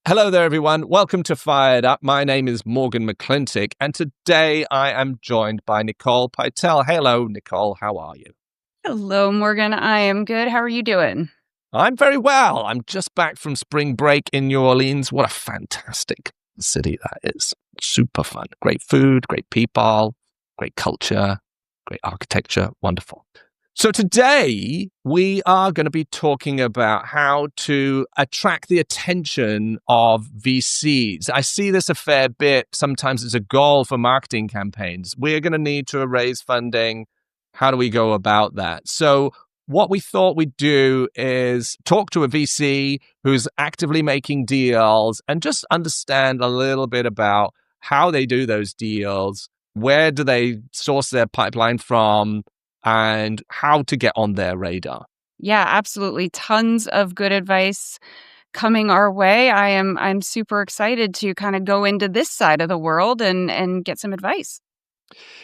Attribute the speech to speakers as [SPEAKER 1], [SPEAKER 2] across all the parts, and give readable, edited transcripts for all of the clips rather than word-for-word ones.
[SPEAKER 1] Hello there, everyone. Welcome to Fired Up. My name is Morgan McClintock, and today I am joined by Nicole Pytel. Hello, Nicole. How are you?
[SPEAKER 2] Hello, Morgan. I am good. How are you doing?
[SPEAKER 1] I'm very well. I'm just back from spring break in New Orleans. What a fantastic city that is. Super fun. Great food, great people, great culture, great architecture. Wonderful. So today we are going to be talking about how to attract the attention of VCs. I see this a fair bit. Sometimes it's a goal for marketing campaigns. We're going to need to raise funding. How do we go about that? So what we thought we'd do is talk to a VC who's actively making deals and just understand a little bit about how they do those deals, where do they source their pipeline from, and how to get on their radar.
[SPEAKER 2] Yeah, absolutely. Tons of good advice coming our way. I'm super excited to kind of go into this side of the world and get some advice.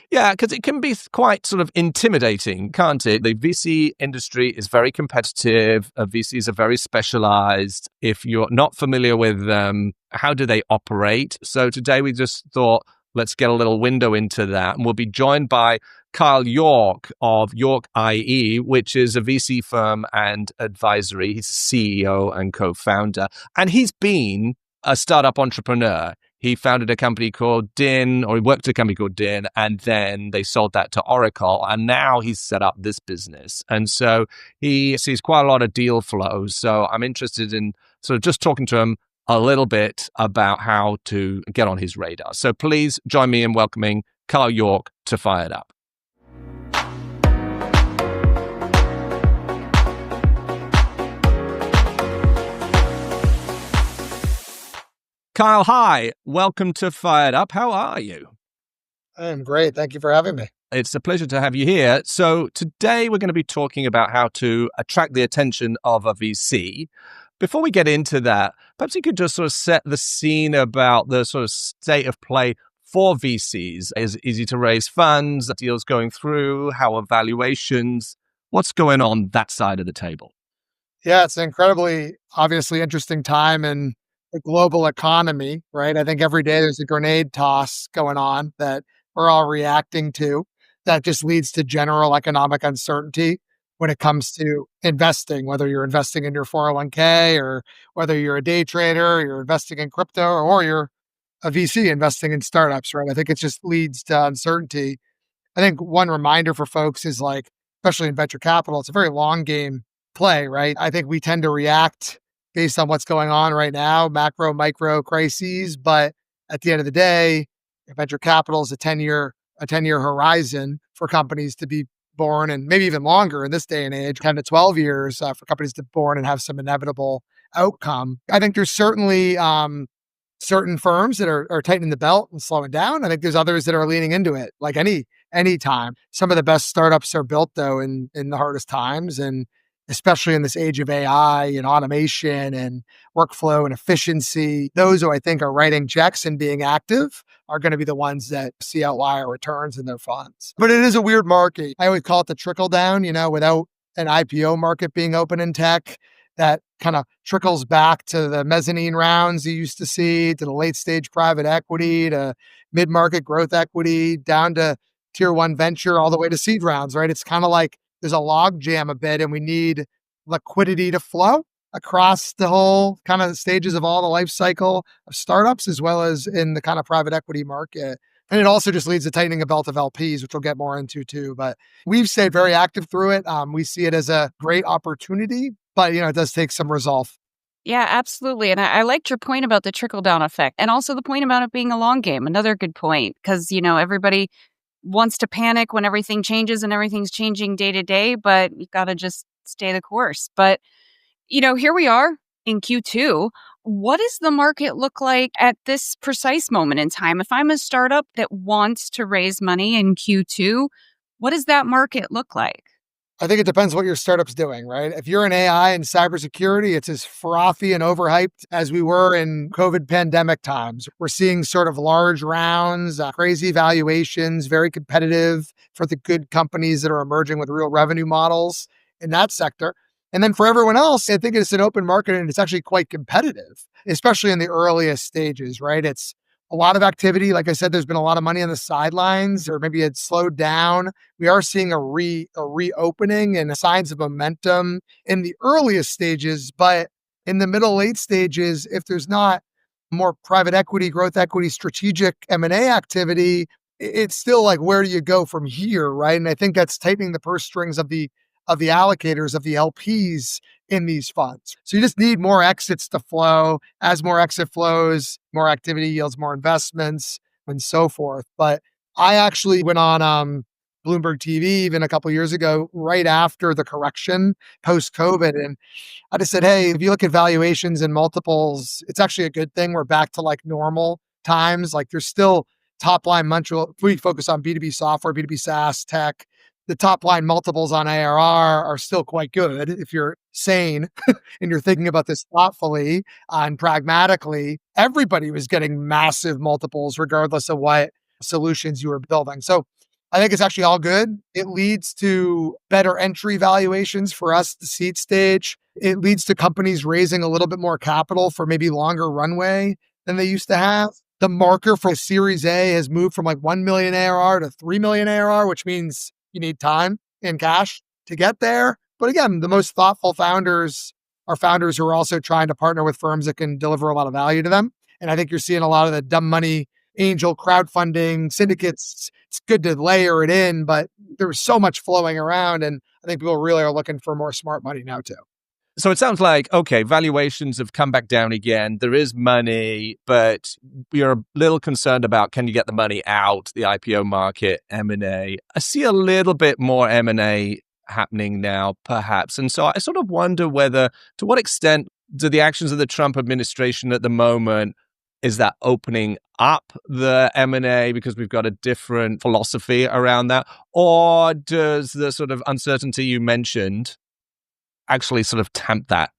[SPEAKER 1] Yeah, because it can be quite sort of intimidating, can't it? The VC industry is very competitive. VCs are very specialized. If you're not familiar with them, how do they operate? So today we just thought, let's get a little window into that. And we'll be joined by Kyle York of York IE, which is a VC firm and advisory. He's CEO and co-founder. And he's been a startup entrepreneur. He founded a company called Din, or he worked at a company called Din, and then they sold that to Oracle. And now he's set up this business. And so he sees quite a lot of deal flow. So I'm interested in sort of just talking to him a little bit about how to get on his radar. So please join me in welcoming Kyle York to Fired Up. Kyle, hi. Welcome to Fired Up. How are you?
[SPEAKER 3] I am great. Thank you for having me.
[SPEAKER 1] It's a pleasure to have you here. So today we're going to be talking about how to attract the attention of a VC. Before we get into that, perhaps you could just sort of set the scene about the sort of state of play for VCs. Is it easy to raise funds? Deals going through? How are valuations? What's going on that side of the table?
[SPEAKER 3] Yeah, it's an incredibly, obviously interesting time in the global economy, right? I think every day there's a grenade toss going on that we're all reacting to that just leads to general economic uncertainty when it comes to investing, whether you're investing in your 401k or whether you're a day trader, you're investing in crypto, or you're a VC investing in startups, right? I think it just leads to uncertainty. I think one reminder for folks is like, especially in venture capital, it's a very long game play, right? I think we tend to react based on what's going on right now, macro, micro crises. But at the end of the day, venture capital is a 10-year horizon for companies to be born, and maybe even longer in this day and age, 10 to 12 years for companies to be born and have some inevitable outcome. I think there's certainly certain firms that are tightening the belt and slowing down. I think there's others that are leaning into it, like any time. Some of the best startups are built, though, in the hardest times, and especially in this age of AI and automation and workflow and efficiency. Those who I think are writing checks and being active are going to be the ones that see outlier returns in their funds. But it is a weird market. I always call it the trickle down, without an IPO market being open in tech, that kind of trickles back to the mezzanine rounds you used to see, to the late stage private equity, to mid-market growth equity, down to tier one venture, all the way to seed rounds, right? It's kind of like there's a log jam a bit and we need liquidity to flow across the whole kind of stages of all the life cycle of startups, as well as in the kind of private equity market. And it also just leads to tightening a belt of LPs, which we'll get more into too. But we've stayed very active through it. We see it as a great opportunity, but it does take some resolve.
[SPEAKER 2] Yeah, absolutely. And I liked your point about the trickle down effect, and also the point about it being a long game. Another good point, because, everybody wants to panic when everything changes and everything's changing day to day, but you've got to just stay the course. But, here we are in Q2. What does the market look like at this precise moment in time? If I'm a startup that wants to raise money in Q2, what does that market look like?
[SPEAKER 3] I think it depends what your startup's doing, right? If you're in AI and cybersecurity, it's as frothy and overhyped as we were in COVID pandemic times. We're seeing sort of large rounds, crazy valuations, very competitive for the good companies that are emerging with real revenue models in that sector. And then for everyone else, I think it's an open market and it's actually quite competitive, especially in the earliest stages, right? It's a lot of activity. Like I said, there's been a lot of money on the sidelines, or maybe it's slowed down. We are seeing a reopening and signs of momentum in the earliest stages, but in the middle late stages, if there's not more private equity, growth equity, strategic M&A activity, it's still like, where do you go from here, right? And I think that's tightening the purse strings of the allocators, of the LPs in these funds. So you just need more exits to flow. As more exit flows, more activity yields more investments and so forth. But I actually went on Bloomberg TV even a couple of years ago, right after the correction post COVID, and I just said, hey, if you look at valuations and multiples, it's actually a good thing. We're back to like normal times. Like there's still top line multiple. We focus on B2B software, B2B SaaS, tech. The top line multiples on ARR are still quite good if you're sane and you're thinking about this thoughtfully and pragmatically. Everybody was getting massive multiples regardless of what solutions you were building. So I think it's actually all good. It leads to better entry valuations for us, the seed stage. It leads to companies raising a little bit more capital for maybe longer runway than they used to have. The marker for Series A has moved from like 1 million ARR to 3 million ARR, which means you need time and cash to get there. But again, the most thoughtful founders are founders who are also trying to partner with firms that can deliver a lot of value to them. And I think you're seeing a lot of the dumb money, angel crowdfunding syndicates. It's good to layer it in, but there's so much flowing around. And I think people really are looking for more smart money now too.
[SPEAKER 1] So it sounds like, okay, valuations have come back down again. There is money, but we are a little concerned about, can you get the money out, the IPO market, M&A. I see a little bit more M&A happening now, perhaps. And so I sort of wonder whether, to what extent do the actions of the Trump administration at the moment, is that opening up the M&A because we've got a different philosophy around that? Or does the sort of uncertainty you mentioned actually sort of tamp that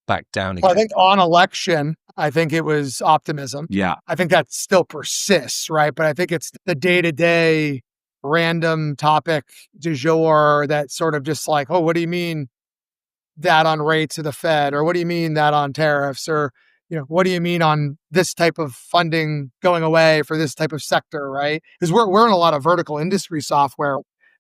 [SPEAKER 1] back down again?
[SPEAKER 3] Well, I think on election, I think it was optimism.
[SPEAKER 1] Yeah.
[SPEAKER 3] I think that still persists, right? But I think it's the day-to-day random topic du jour that sort of just like, oh, what do you mean that on rates of the Fed? Or what do you mean that on tariffs? Or, what do you mean on this type of funding going away for this type of sector, right? Because we're in a lot of vertical industry software.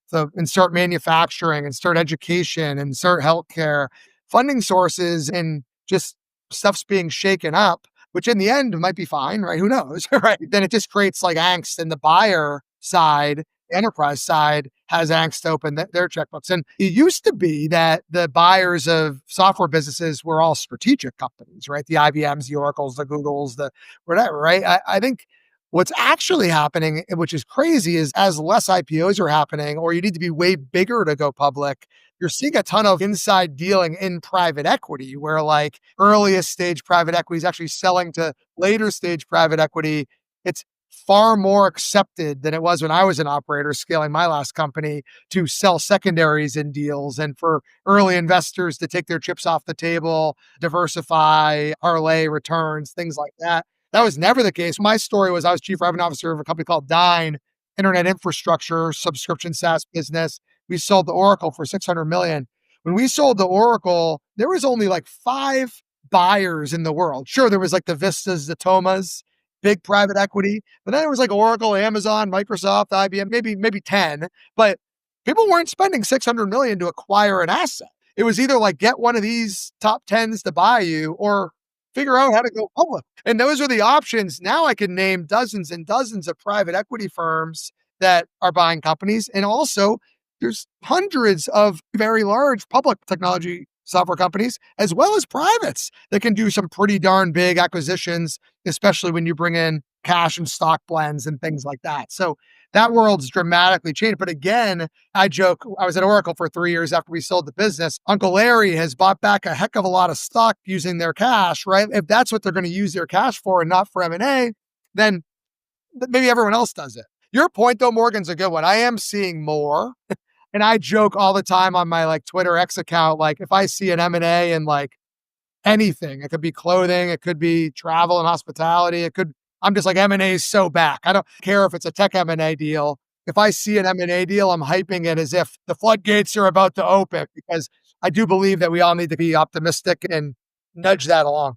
[SPEAKER 3] So insert manufacturing, insert education, insert healthcare, funding sources, and just stuff's being shaken up, which in the end might be fine, right? Who knows, right? Then it just creates like angst, and the buyer side, enterprise side, has angst to open their checkbooks. And it used to be that the buyers of software businesses were all strategic companies, right? The IBMs, the Oracles, the Googles, the whatever, right? I think what's actually happening, which is crazy, is as less IPOs are happening, or you need to be way bigger to go public, you're seeing a ton of inside dealing in private equity, where like earliest stage private equity is actually selling to later stage private equity. It's far more accepted than it was when I was an operator scaling my last company to sell secondaries in deals, and for early investors to take their chips off the table, diversify, parlay returns, things like that. That was never the case. My story was I was chief revenue officer of a company called Dyn, internet infrastructure, subscription SaaS business. We sold to Oracle for $600 million. When we sold to Oracle, there was only like 5 buyers in the world. Sure, there was like the Vistas, the Thomas, big private equity, but then there was like Oracle, Amazon, Microsoft, IBM, maybe 10, but people weren't spending $600 million to acquire an asset. It was either like get one of these top 10s to buy you, or figure out how to go public. And those are the options. Now I can name dozens and dozens of private equity firms that are buying companies. And also there's hundreds of very large public technology software companies, as well as privates, that can do some pretty darn big acquisitions, especially when you bring in cash and stock blends and things like that. So that world's dramatically changed. But again, I joke, I was at Oracle for 3 years after we sold the business. Uncle Larry has bought back a heck of a lot of stock using their cash, right? If that's what they're going to use their cash for and not for M&A, then maybe everyone else does it. Your point though, Morgan's a good one. I am seeing more. And I joke all the time on my like Twitter X account, like if I see an M&A in like anything, it could be clothing, it could be travel and hospitality, I'm just like, M&A is so back. I don't care if it's a tech M&A deal. If I see an M&A deal, I'm hyping it as if the floodgates are about to open, because I do believe that we all need to be optimistic and nudge that along.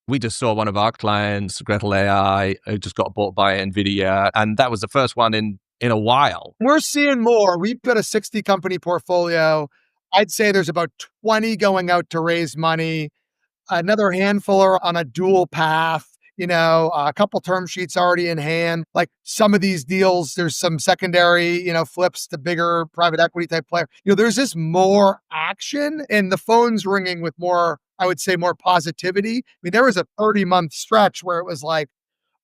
[SPEAKER 1] We just saw one of our clients, Gretel AI, who just got bought by NVIDIA. And that was the first one in a while.
[SPEAKER 3] We're seeing more. We've got a 60 company portfolio. I'd say there's about 20 going out to raise money. Another handful are on a dual path, a couple term sheets already in hand. Like some of these deals, there's some secondary, flips to bigger private equity type player. There's just more action and the phone's ringing with more, I would say, more positivity. I mean, there was a 30-month stretch where it was like,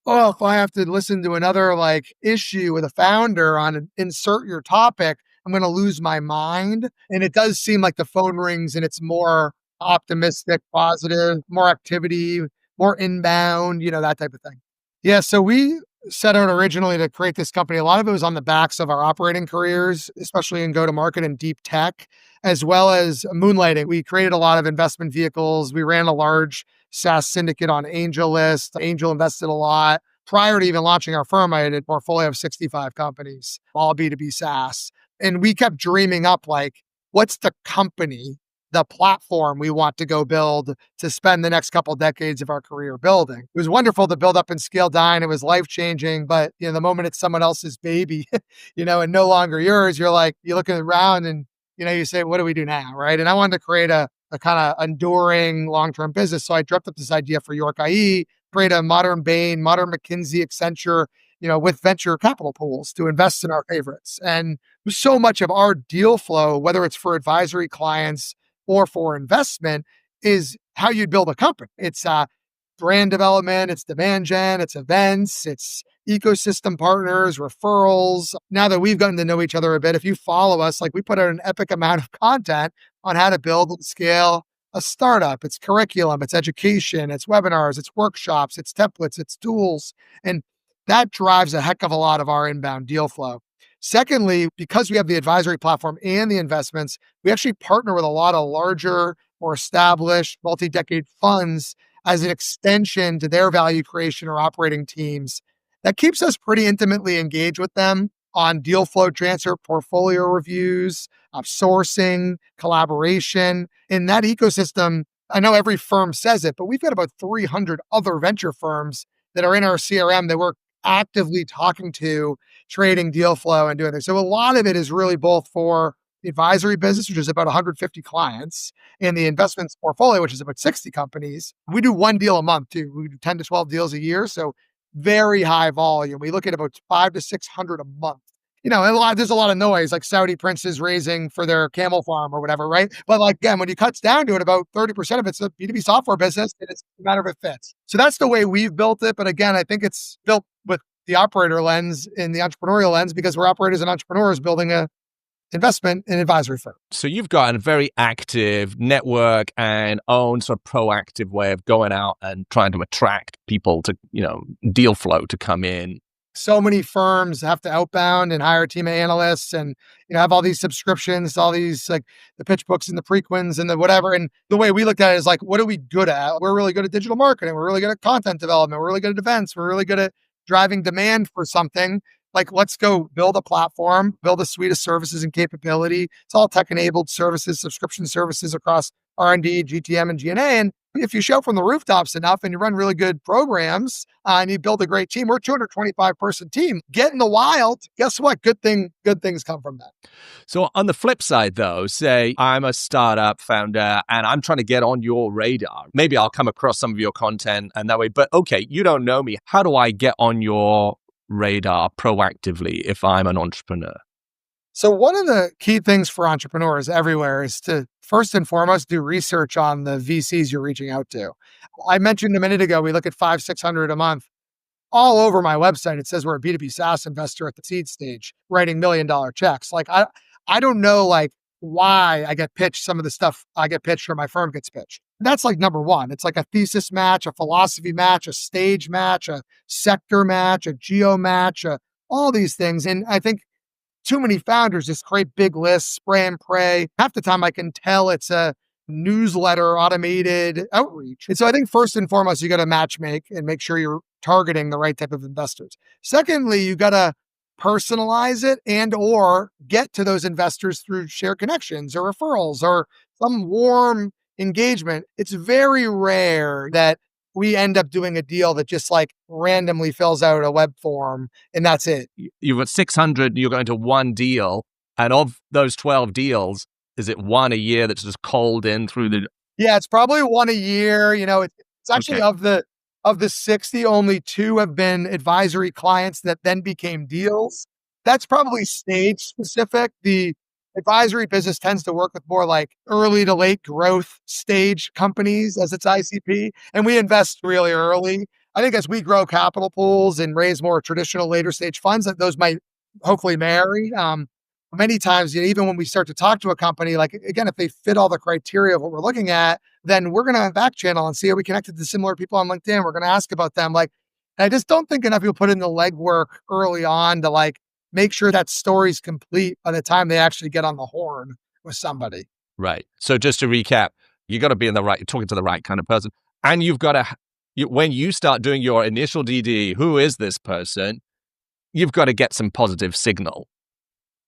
[SPEAKER 3] oh, if I have to listen to another issue with a founder on insert your topic, I'm going to lose my mind. And it does seem like the phone rings and it's more optimistic, positive, more activity, more inbound, that type of thing. Yeah. So we set out originally to create this company. A lot of it was on the backs of our operating careers, especially in go-to-market and deep tech, as well as moonlighting. We created a lot of investment vehicles. We ran a large SaaS syndicate on AngelList. Angel invested a lot. Prior to even launching our firm, I had a portfolio of 65 companies, all B2B SaaS. And we kept dreaming up what's the company, the platform we want to go build to spend the next couple of decades of our career building. It was wonderful to build up and scale Dine. It was life-changing, but the moment it's someone else's baby, and no longer yours, you're looking around and, you say, what do we do now, right? And I wanted to create a kind of enduring long-term business. So I dreamt up this idea for York IE, create a modern Bain, modern McKinsey, Accenture, with venture capital pools to invest in our favorites. And so much of our deal flow, whether it's for advisory clients or for investment, is how you build a company. It's brand development, it's demand gen, it's events, it's ecosystem partners, referrals. Now that we've gotten to know each other a bit, if you follow us, we put out an epic amount of content on how to build and scale a startup. It's curriculum, it's education, it's webinars, it's workshops, it's templates, it's tools. And that drives a heck of a lot of our inbound deal flow. Secondly, because we have the advisory platform and the investments, we actually partner with a lot of larger, more established, multi-decade funds as an extension to their value creation or operating teams. That keeps us pretty intimately engaged with them on deal flow transfer, portfolio reviews, sourcing, collaboration. In that ecosystem, I know every firm says it, but we've got about 300 other venture firms that are in our CRM that we're actively talking to, trading deal flow and doing things. So a lot of it is really both for the advisory business, which is about 150 clients, and the investments portfolio, which is about 60 companies. We do one deal a month too. We do 10 to 12 deals a year. So very high volume. We look at about 500 to 600 a month. There's a lot of noise, like Saudi princes raising for their camel farm or whatever, right? But again, when you cut down to it, about 30% of it's a B2B software business, and it's a matter of it fits. So that's the way we've built it. But again, I think it's built with the operator lens and the entrepreneurial lens because we're operators and entrepreneurs building a investment and advisory firm.
[SPEAKER 1] So you've got a very active network and own sort of proactive way of going out and trying to attract people to, deal flow to come in.
[SPEAKER 3] So many firms have to outbound and hire a team of analysts and, have all these subscriptions, all these the pitch books and the prequins and the whatever. And the way we looked at it is what are we good at? We're really good at digital marketing. We're really good at content development. We're really good at events. We're really good at driving demand for something. Let's go build a platform, build a suite of services and capability. It's all tech-enabled services, subscription services across R&D, GTM, and G&A. And if you show from the rooftops enough and you run really good programs and you build a great team, we're a 225-person team. Get in the wild. Guess what? Good things come from that.
[SPEAKER 1] So on the flip side, though, say I'm a startup founder and I'm trying to get on your radar. Maybe I'll come across some of your content and that way. But okay, you don't know me. How do I get on your radar proactively if I'm an entrepreneur?
[SPEAKER 3] So one of the key things for entrepreneurs everywhere is to first and foremost do research on the VCs you're reaching out to. I mentioned a minute ago, we look at 500, 600 a month. All over my website, it says we're a B2B SaaS investor at the seed stage, writing $1 million checks. I don't know why I get pitched some of the stuff I get pitched or my firm gets pitched. That's number one. It's a thesis match, a philosophy match, a stage match, a sector match, a geo match, all these things. And I think too many founders just create big lists, spray and pray. Half the time I can tell it's a newsletter automated outreach. And so I think first and foremost, you got to match make and make sure you're targeting the right type of investors. Secondly, you got to personalize it and or get to those investors through shared connections or referrals or some warm engagement. It's very rare that we end up doing a deal that just like randomly fills out a web form and that's it.
[SPEAKER 1] You've got 600, you're going to one deal. And of those 12 deals, is it one a year that's just cold in through the...
[SPEAKER 3] Yeah, it's probably one a year. It's actually
[SPEAKER 1] Okay.
[SPEAKER 3] of the 60, only 2 have been advisory clients that then became deals. That's probably stage specific. The advisory business tends to work with more like early to late growth stage companies as its ICP, and we invest really early. I think as we grow capital pools and raise more traditional later stage funds, that those might hopefully marry. Many times, even when we start to talk to a company, like again, if they fit all the criteria of what we're looking at, then we're going to back channel and see how we connected to similar people on LinkedIn. We're going to ask about them. Like, I just don't think enough people put in the legwork early on to like make sure that story's complete by the time they actually get on the horn with somebody.
[SPEAKER 1] Right. So just to recap, you got to be talking to the right kind of person. And you've got to, when you start doing your initial DD, who is this person? You've got to get some positive signal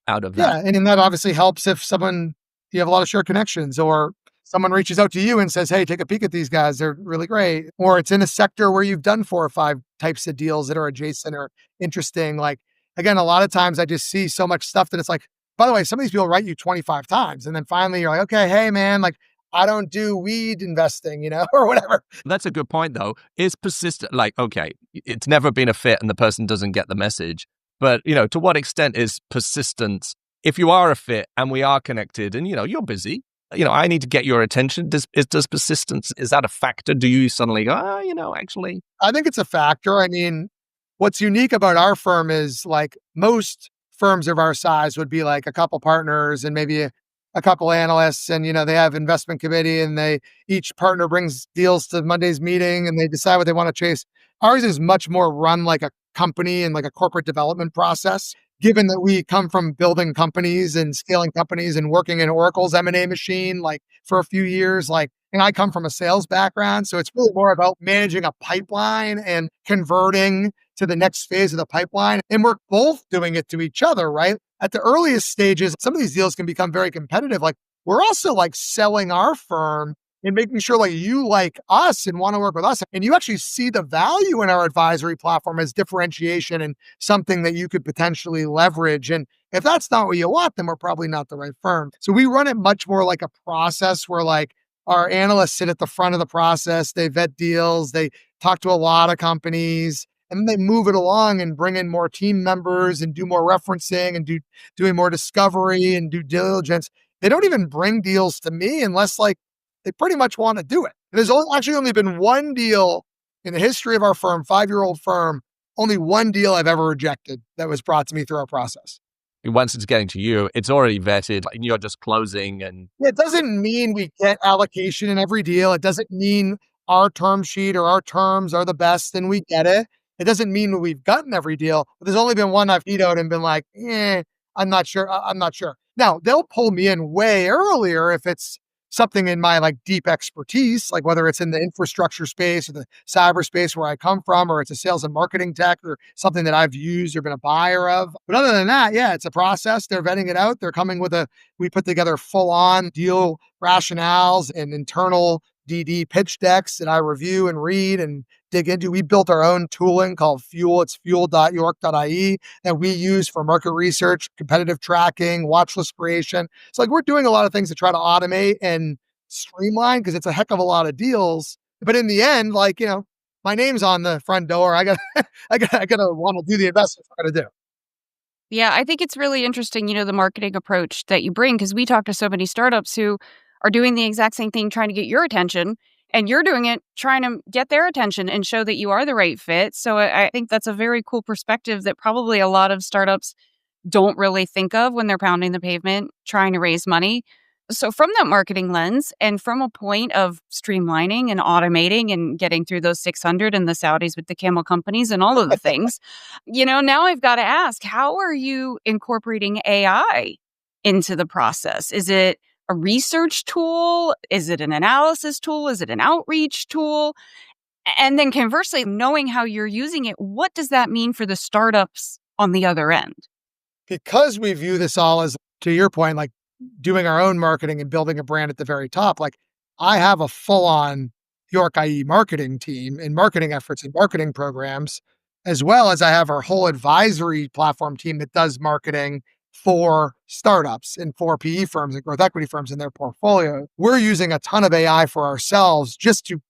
[SPEAKER 1] out of that.
[SPEAKER 3] Yeah. And that obviously helps if you have a lot of shared connections or someone reaches out to you and says, hey, take a peek at these guys. They're really great. Or it's in a sector where you've done 4 or 5 types of deals that are adjacent or interesting. Like, again, a lot of times I just see so much stuff that it's like, by the way, some of these people write you 25 times. And then finally you're like, okay, hey, man, like, I don't do weed investing, or whatever.
[SPEAKER 1] That's a good point, though. Is persistent, like, okay, it's never been a fit and the person doesn't get the message. But, to what extent is persistence, if you are a fit and we are connected and, you're busy, I need to get your attention. Does persistence, is that a factor? Do you suddenly go, actually?
[SPEAKER 3] I think it's a factor. I mean, what's unique about our firm is like most firms of our size would be like a couple partners and maybe a couple analysts and, they have investment committee and each partner brings deals to Monday's meeting and they decide what they want to chase. Ours is much more run like a company and like a corporate development process. Given that we come from building companies and scaling companies and working in Oracle's M&A machine, like for a few years, and I come from a sales background. So it's really more about managing a pipeline and converting to the next phase of the pipeline. And we're both doing it to each other, right? At the earliest stages, some of these deals can become very competitive. Like we're also like selling our firm and making sure like you like us and want to work with us. And you actually see the value in our advisory platform as differentiation and something that you could potentially leverage. And if that's not what you want, then we're probably not the right firm. So we run it much more like a process where like our analysts sit at the front of the process. They vet deals. They talk to a lot of companies and then they move it along and bring in more team members and do more referencing and doing more discovery and due diligence. They don't even bring deals to me unless like they pretty much want to do it. There's actually only been one deal in the history of our firm, 5-year-old firm, only one deal I've ever rejected that was brought to me through our process.
[SPEAKER 1] Once it's getting to you, it's already vetted and you're just closing. And
[SPEAKER 3] it doesn't mean we get allocation in every deal. It doesn't mean our term sheet or our terms are the best and we get it. It doesn't mean that we've gotten every deal, but there's only been one I've vetoed and been like, I'm not sure. I'm not sure. Now, they'll pull me in way earlier if it's something in my like deep expertise, like whether it's in the infrastructure space or the cyber space where I come from, or it's a sales and marketing tech or something that I've used or been a buyer of. But other than that, yeah, it's a process. They're vetting it out. They're coming with we put together full on deal rationales and internal DD pitch decks that I review and read and dig into. We built our own tooling called Fuel. It's fuel.york.ie that we use for market research, competitive tracking, watch list creation. So like we're doing a lot of things to try to automate and streamline because it's a heck of a lot of deals. But in the end, like, my name's on the front door. I gotta want to do the investments I'm gonna do.
[SPEAKER 2] Yeah, I think it's really interesting, the marketing approach that you bring, because we talk to so many startups who are doing the exact same thing, trying to get your attention, and you're doing it, trying to get their attention and show that you are the right fit. So I think that's a very cool perspective that probably a lot of startups don't really think of when they're pounding the pavement, trying to raise money. So from that marketing lens and from a point of streamlining and automating and getting through those 600 and the Saudis with the camel companies and all of the things, now I've got to ask, how are you incorporating AI into the process? Is it a research tool? Is it an analysis tool? Is it an outreach tool? And then conversely, knowing how you're using it, what does that mean for the startups on the other end?
[SPEAKER 3] Because we view this all as, to your point, like doing our own marketing and building a brand at the very top, like I have a full on York IE marketing team and marketing efforts and marketing programs, as well as I have our whole advisory platform team that does marketing for startups and for PE firms and growth equity firms in their portfolio. We're using a ton of AI for ourselves just to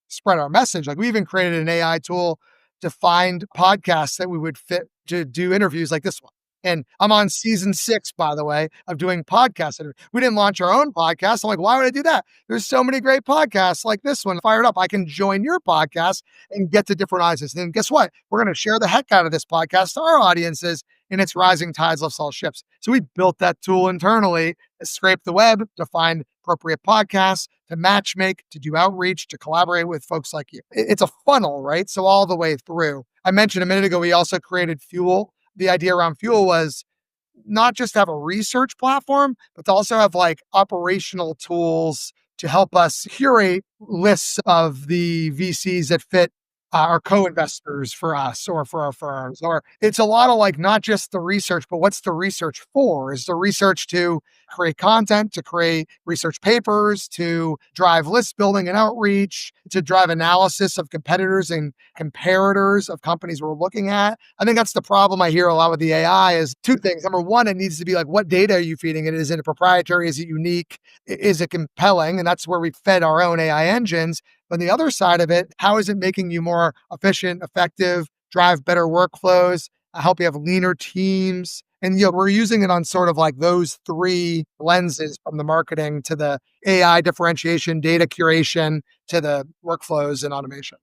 [SPEAKER 3] spread our message. Like we even created an AI tool to find podcasts that we would fit to do interviews like this one. And I'm on season 6, by the way, of doing podcasts. We didn't launch our own podcast. I'm like, why would I do that? There's so many great podcasts like this one fired up. I can join your podcast and get to different audiences. And then guess what? We're going to share the heck out of this podcast to our audiences, and it's rising tides lifts all ships. So we built that tool internally to scrape the web, to find appropriate podcasts, to matchmake, to do outreach, to collaborate with folks like you. It's a funnel, right? So all the way through. I mentioned a minute ago, we also created Fuel. The idea around Fuel was not just to have a research platform, but to also have like operational tools to help us curate lists of the VCs that fit our co-investors for us or for our firms. Or it's a lot of like not just the research, but what's the research for? Is the research to create content, to create research papers, to drive list building and outreach, to drive analysis of competitors and comparators of companies we're looking at? I think that's the problem I hear a lot with the AI is two things. Number one, it needs to be like, what data are you feeding it? Is it proprietary? Is it unique? Is it compelling? And that's where we fed our own AI engines. But on the other side of it, how is it making you more efficient, effective, drive better workflows, help you have leaner teams? And we're using it on sort of like those three lenses, from the marketing to the AI differentiation, data curation, to the workflows and automation.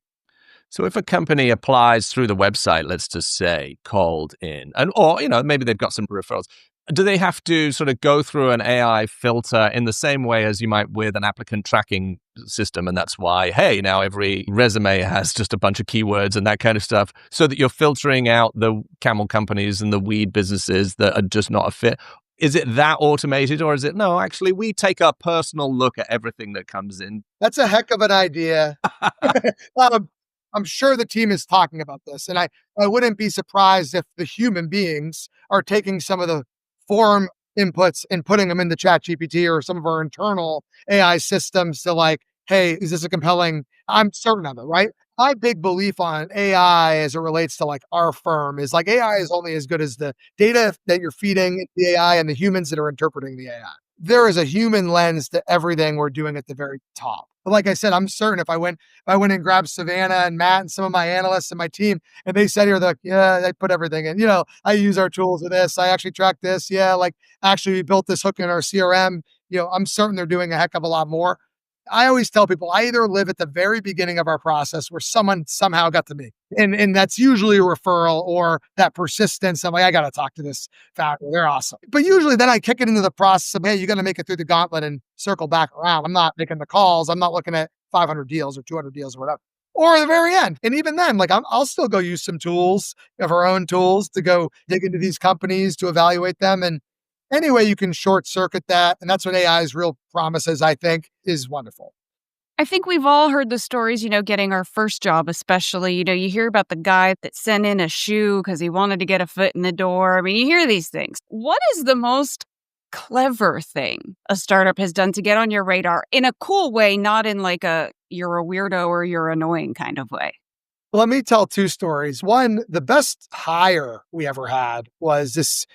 [SPEAKER 1] So if a company applies through the website, let's just say, called in, and or maybe they've got some referrals, do they have to sort of go through an AI filter in the same way as you might with an applicant tracking system? And that's why, hey, now every resume has just a bunch of keywords and that kind of stuff, so that you're filtering out the camel companies and the weed businesses that are just not a fit. Is it that automated, or is it, no, actually, we take a personal look at everything that comes in?
[SPEAKER 3] That's a heck of an idea. I'm sure the team is talking about this, and I wouldn't be surprised if the human beings are taking some of the form inputs and putting them into ChatGPT or some of our internal AI systems to like, hey, is this a compelling? I'm certain of it, right? My big belief on AI as it relates to like our firm is like AI is only as good as the data that you're feeding the AI and the humans that are interpreting the AI. There is a human lens to everything we're doing at the very top. But like I said, I'm certain if I went and grabbed Savannah and Matt and some of my analysts and my team, and they said here, they're like, yeah, they put everything in. I use our tools with this. I actually track this. Yeah, like actually we built this hook in our CRM. I'm certain they're doing a heck of a lot more. I always tell people I either live at the very beginning of our process where someone somehow got to me. And that's usually a referral or that persistence. I'm like, I got to talk to this founder. They're awesome. But usually then I kick it into the process of, hey, you got to make it through the gauntlet and circle back around. I'm not making the calls. I'm not looking at 500 deals or 200 deals or whatever. Or at the very end. And even then, like I'll still go use some tools of our own tools to go dig into these companies to evaluate them. And anyway, you can short circuit that. And that's what AI's real promises, I think, is wonderful.
[SPEAKER 2] I think we've all heard the stories, getting our first job, especially, you hear about the guy that sent in a shoe because he wanted to get a foot in the door. I mean, you hear these things. What is the most clever thing a startup has done to get on your radar in a cool way, not in like you're a weirdo or you're annoying kind of way?
[SPEAKER 3] Let me tell two stories. One, the best hire we ever had was this.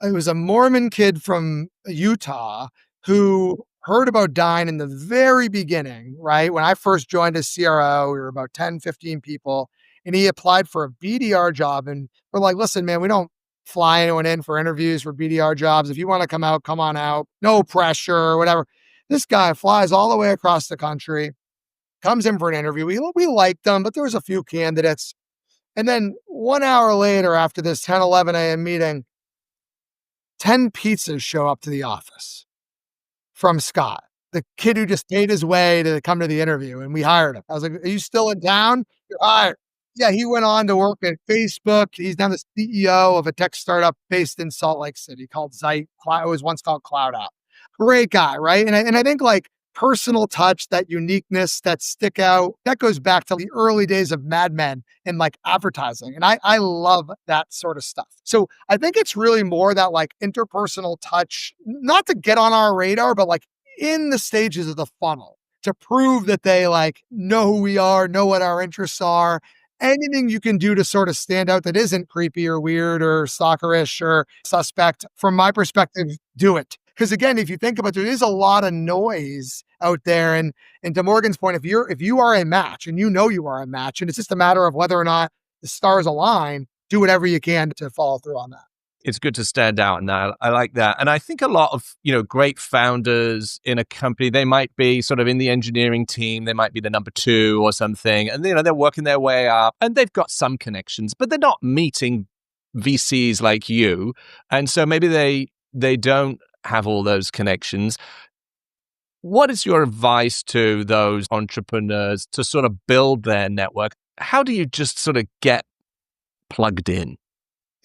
[SPEAKER 3] It was a Mormon kid from Utah who heard about Dyn in the very beginning, right? When I first joined as CRO, we were about 10, 15 people, and he applied for a BDR job. And we're like, listen, man, we don't fly anyone in for interviews for BDR jobs. If you want to come out, come on out. No pressure or whatever. This guy flies all the way across the country, comes in for an interview. We liked him, but there was a few candidates. And then 1 hour later, after this 10, 11 a.m. meeting, 10 pizzas show up to the office from Scott, the kid who just paid his way to come to the interview, and we hired him. I was like, are you still in town? You're hired. Yeah, he went on to work at Facebook. He's now the CEO of a tech startup based in Salt Lake City called Zeit. It was once called Cloud App. Great guy, right? And I think like personal touch, that uniqueness, that stick out, that goes back to the early days of Mad Men and like advertising. And I love that sort of stuff. So I think it's really more that like interpersonal touch, not to get on our radar, but like in the stages of the funnel to prove that they like know who we are, know what our interests are. Anything you can do to sort of stand out that isn't creepy or weird or stalkerish or suspect, from my perspective, do it. Because again, if you think about it, there is a lot of noise out there. And to Morgan's point, if you are a match and you know you are a match, and it's just a matter of whether or not the stars align, do whatever you can to follow through on that.
[SPEAKER 1] It's good to stand out in that. I like that. And I think a lot of, great founders in a company, they might be sort of in the engineering team, they might be the number 2 or something, and they're working their way up and they've got some connections, but they're not meeting VCs like you. And so maybe they don't have all those connections. What is your advice to those entrepreneurs to sort of build their network? How do you just sort of get plugged in?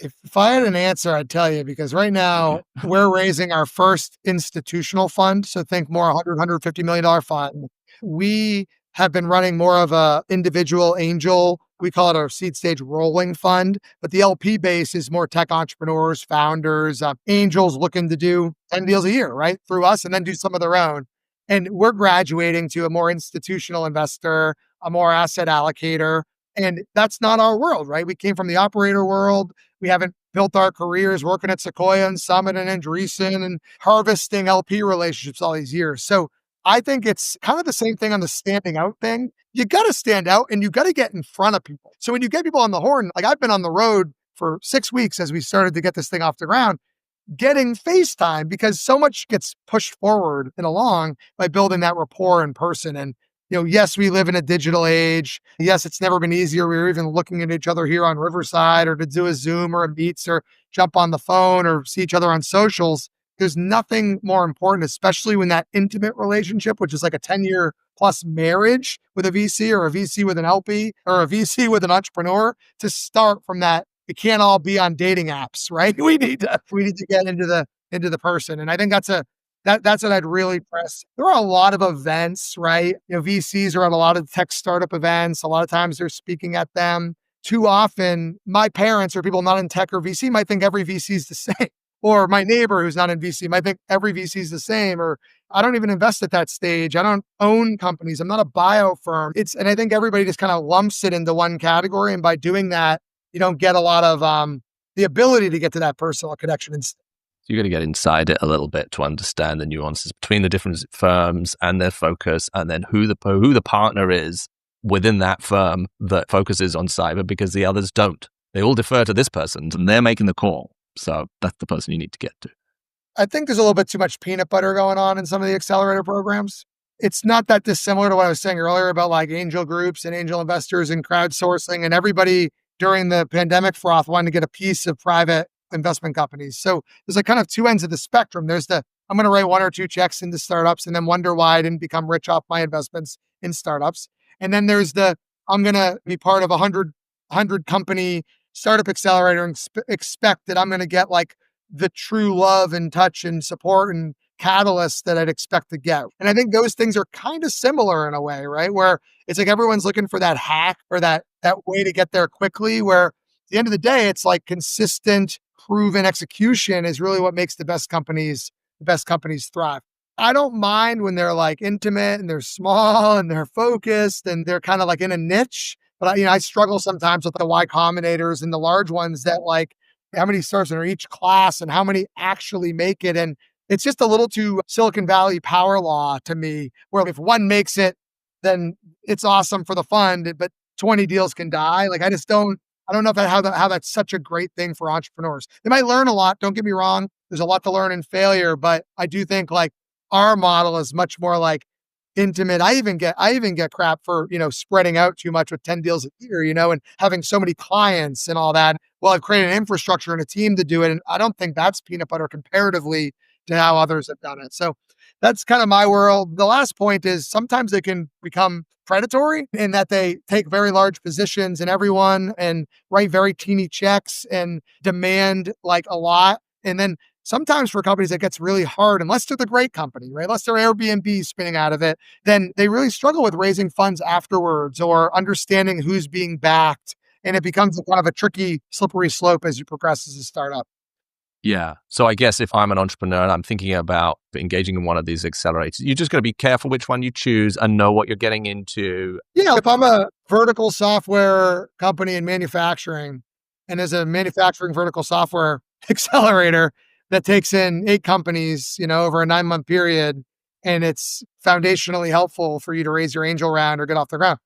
[SPEAKER 3] If I had an answer, I'd tell you, because right now we're raising our first institutional fund. So think more $150 million fund. We have been running more of a individual angel. We call it our seed stage rolling fund, but the LP base is more tech entrepreneurs, founders, angels looking to do 10 deals a year, right? Through us, and then do some of their own. And we're graduating to a more institutional investor, a more asset allocator. And that's not our world, right? We came from the operator world. We haven't built our careers working at Sequoia and Summit and Andreessen and harvesting LP relationships all these years. So I think it's kind of the same thing on the standing out thing. You got to stand out and you got to get in front of people. So when you get people on the horn, like I've been on the road for 6 weeks as we started to get this thing off the ground, getting FaceTime, because so much gets pushed forward and along by building that rapport in person. And yes, we live in a digital age. Yes, it's never been easier. We were even looking at each other here on Riverside, or to do a Zoom or a Meets or jump on the phone or see each other on socials. There's nothing more important, especially when that intimate relationship, which is like a 10-year plus marriage with a VC or a VC with an LP or a VC with an entrepreneur, to start from that. It can't all be on dating apps, right? We need to get into the person. And I think that's what I'd really press. There are a lot of events, right? VCs are at a lot of tech startup events. A lot of times they're speaking at them. Too often, my parents or people not in tech or VC might think every VC is the same. Or my neighbor who's not in VC might think every VC is the same. Or I don't even invest at that stage. I don't own companies. I'm not a bio firm. And I think everybody just kind of lumps it into one category. And by doing that, you don't get a lot of the ability to get to that personal connection.
[SPEAKER 1] So you got to get inside it a little bit to understand the nuances between the different firms and their focus, and then who the partner is within that firm that focuses on cyber, because the others don't. They all defer to this person and they're making the call. So that's the person you need to get to.
[SPEAKER 3] I think there's a little bit too much peanut butter going on in some of the accelerator programs. It's not that dissimilar to what I was saying earlier about like angel groups and angel investors and crowdsourcing, and everybody during the pandemic froth wanted to get a piece of private investment companies. So there's like kind of two ends of the spectrum. There's I'm going to write 1 or 2 checks into startups and then wonder why I didn't become rich off my investments in startups. And then there's I'm going to be part of a 100 company startup accelerator and expect that I'm going to get like the true love and touch and support and catalyst that I'd expect to get. And I think those things are kind of similar in a way, right? Where it's like everyone's looking for that hack or that way to get there quickly, where at the end of the day, it's like consistent, proven execution is really what makes the best companies thrive. I don't mind when they're like intimate and they're small and they're focused and they're kind of like in a niche. But I struggle sometimes with the Y Combinators and the large ones that like how many stars are in each class and how many actually make it. And it's just a little too Silicon Valley power law to me, where if one makes it, then it's awesome for the fund, but 20 deals can die. Like I don't know how that's such a great thing for entrepreneurs. They might learn a lot. Don't get me wrong. There's a lot to learn in failure, but I do think like our model is much more like intimate. I even get crap for, spreading out too much with 10 deals a year, and having so many clients and all that. Well, I've created an infrastructure and a team to do it. And I don't think that's peanut butter comparatively to how others have done it. So that's kind of my world. The last point is sometimes they can become predatory in that they take very large positions in everyone and write very teeny checks and demand like a lot. And then sometimes for companies it gets really hard, unless they're the great company, right? Unless they're Airbnb spinning out of it, then they really struggle with raising funds afterwards or understanding who's being backed. And it becomes a kind of a tricky, slippery slope as you progress as a startup.
[SPEAKER 1] Yeah. So I guess if I'm an entrepreneur and I'm thinking about engaging in one of these accelerators, you're just going to be careful which one you choose and know what you're getting into.
[SPEAKER 3] Yeah, if I'm a vertical software company in manufacturing, and there's a manufacturing vertical software accelerator that takes in 8 companies, over a 9-month period, and it's foundationally helpful for you to raise your angel round or get off the ground,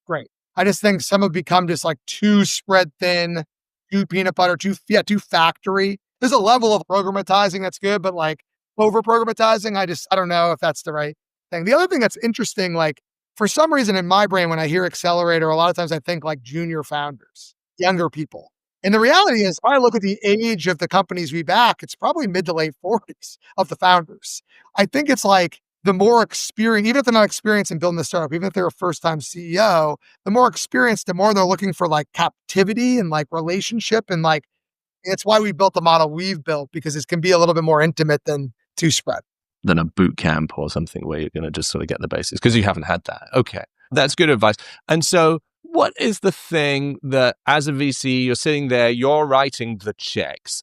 [SPEAKER 3] great. I just think some have become just like too spread thin, too peanut butter, too factory. There's a level of programmatizing that's good, but like over programmatizing, I don't know if that's the right thing. The other thing that's interesting, like for some reason in my brain, when I hear accelerator, a lot of times I think like junior founders, younger people. And the reality is, if I look at the age of the companies we back, it's probably mid to late 40s of the founders. I think it's like the more experienced, even if they're not experienced in building the startup, even if they're a first-time CEO, the more experienced, the more they're looking for like captivity and like relationship. And like, it's why we built the model we've built, because it can be a little bit more intimate than too spread.
[SPEAKER 1] Than a boot camp or something where you're going to just sort of get the basics because you haven't had that. Okay. That's good advice. And so what is the thing that as a VC, you're sitting there, you're writing the checks.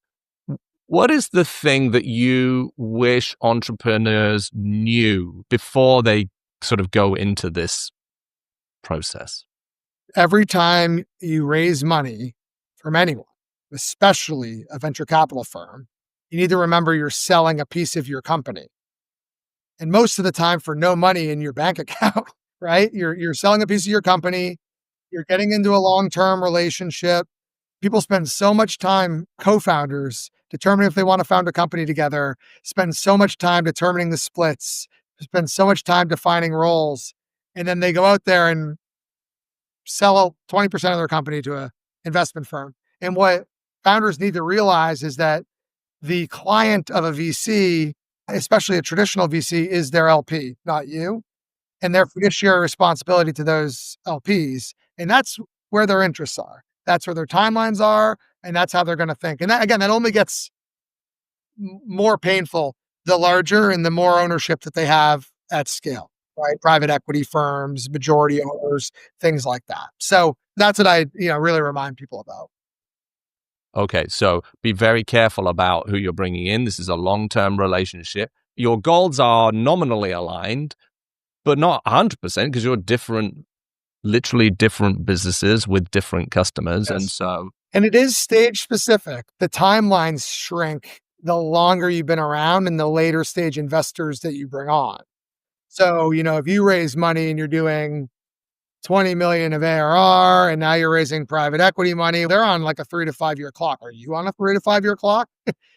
[SPEAKER 1] What is the thing that you wish entrepreneurs knew before they sort of go into this process?
[SPEAKER 3] Every time you raise money from anyone, especially a venture capital firm, you need to remember you're selling a piece of your company. And most of the time for no money in your bank account, right? You're selling a piece of your company, you're getting into a long-term relationship. People spend so much time, co-founders, determining if they want to found a company together, spend so much time determining the splits, spend so much time defining roles, and then they go out there and sell 20% of their company to an investment firm. And what founders need to realize is that the client of a VC, especially a traditional VC, is their LP, not you, and their fiduciary responsibility to those LPs. And that's where their interests are. That's where their timelines are. And that's how they're going to think. And that, again, that only gets more painful the larger and the more ownership that they have at scale, right? Private equity firms, majority owners, things like that. So that's what I, really remind people about.
[SPEAKER 1] Okay, so be very careful about who you're bringing in. This is a long-term relationship. Your goals are nominally aligned, but not 100% because you're literally different businesses with different customers.
[SPEAKER 3] Yes.
[SPEAKER 1] And
[SPEAKER 3] it is stage specific. The timelines shrink the longer you've been around and the later stage investors that you bring on. So, if you raise money and you're doing 20 million of ARR and now you're raising private equity money, they're on like a 3 to 5 year clock. Are you on a 3 to 5 year clock?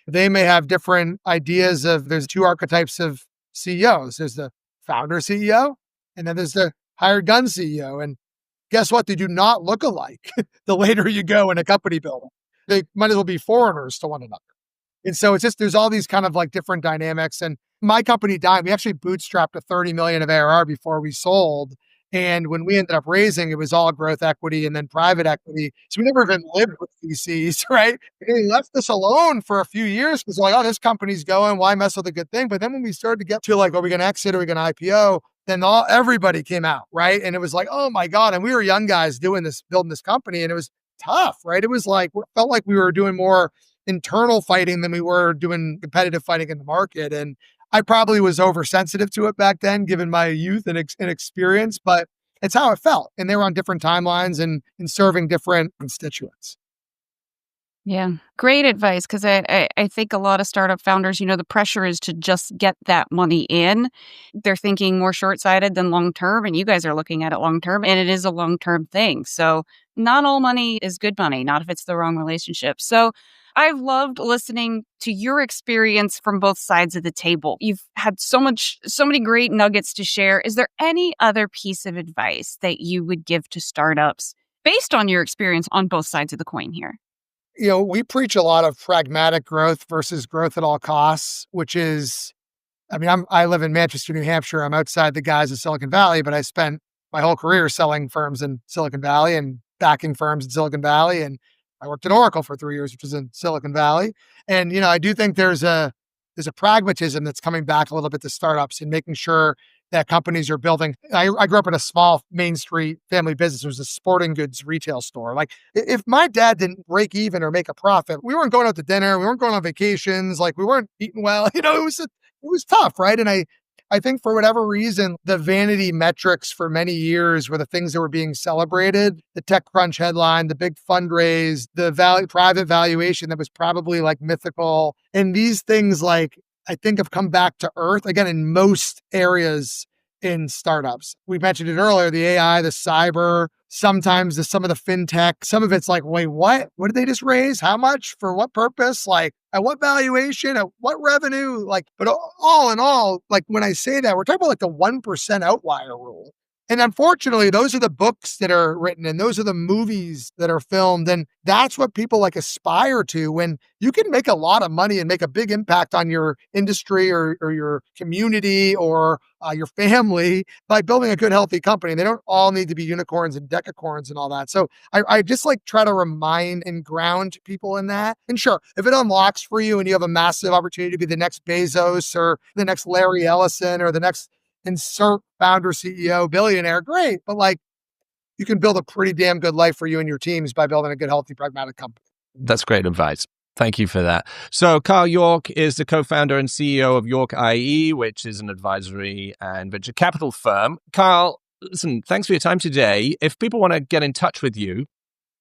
[SPEAKER 3] They may have different ideas there's 2 archetypes of CEOs. There's the founder CEO and then there's the hired gun CEO. And guess what? They do not look alike the later you go in a company building. They might as well be foreigners to one another. And so it's just, there's all these kind of like different dynamics. And my company died. We actually bootstrapped to 30 million of ARR before we sold. And when we ended up raising, it was all growth equity and then private equity. So we never even lived with VCs, right? They left us alone for a few years because like, oh, this company's going, why mess with a good thing? But then when we started to get to like, are we going to exit? Are we going to IPO? Then everybody came out, right? And it was like, oh my God. And we were young guys building this company, and it was tough, right? It was like, it felt like we were doing more internal fighting than we were doing competitive fighting in the market. And I probably was oversensitive to it back then, given my youth and experience, but it's how it felt. And they were on different timelines and serving different constituents.
[SPEAKER 2] Yeah, great advice. Because I think a lot of startup founders, the pressure is to just get that money in. They're thinking more short-sighted than long-term, and you guys are looking at it long-term, and it is a long-term thing. So not all money is good money, not if it's the wrong relationship. So I've loved listening to your experience from both sides of the table. You've had so many great nuggets to share. Is there any other piece of advice that you would give to startups based on your experience on both sides of the coin here?
[SPEAKER 3] We preach a lot of pragmatic growth versus growth at all costs, which is, I live in Manchester, New Hampshire. I'm outside the guys of Silicon Valley, but I spent my whole career selling firms in Silicon Valley and backing firms in Silicon Valley. And I worked at Oracle for 3 years, which was in Silicon Valley. And, I do think there's a there's a pragmatism that's coming back a little bit to startups and making sure that companies are building. I grew up in a small Main Street family business. It was a sporting goods retail store. Like if my dad didn't break even or make a profit, we weren't going out to dinner. We weren't going on vacations. Like we weren't eating well. It was tough, right? And I think for whatever reason, the vanity metrics for many years were the things that were being celebrated. The TechCrunch headline, the big fundraise, the private valuation that was probably like mythical. And these things like I think have come back to earth again in most areas in startups. We mentioned it earlier, the AI, the cyber, sometimes some of the fintech, some of it's like, wait, what? What did they just raise? How much? For what purpose? Like at what valuation? At what revenue? Like, but all in all, like when I say that, we're talking about like the 1% outlier rule. And unfortunately, those are the books that are written and those are the movies that are filmed. And that's what people like aspire to when you can make a lot of money and make a big impact on your industry or your community or your family by building a good, healthy company. They don't all need to be unicorns and decacorns and all that. So I just like try to remind and ground people in that. And sure, if it unlocks for you and you have a massive opportunity to be the next Bezos or the next Larry Ellison or the next insert founder, CEO, billionaire, great. But like you can build a pretty damn good life for you and your teams by building a good, healthy, pragmatic company.
[SPEAKER 1] That's great advice. Thank you for that. So Carl York is the co-founder and CEO of York IE, which is an advisory and venture capital firm. Carl, listen, thanks for your time today. If people want to get in touch with you,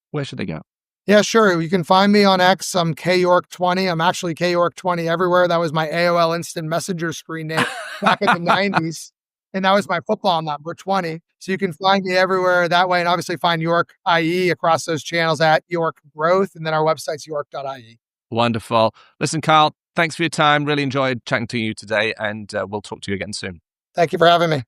[SPEAKER 1] where should they go?
[SPEAKER 3] Yeah, sure. You can find me on X. I'm KYork20. I'm actually KYork20 everywhere. That was my AOL Instant Messenger screen name back in the 90s. And that was my football number, 20. So you can find me everywhere that way. And obviously find York IE across those channels at York Growth. And then our website's york.ie.
[SPEAKER 1] Wonderful. Listen, Carl, thanks for your time. Really enjoyed chatting to you today. And we'll talk to you again soon.
[SPEAKER 3] Thank you for having me.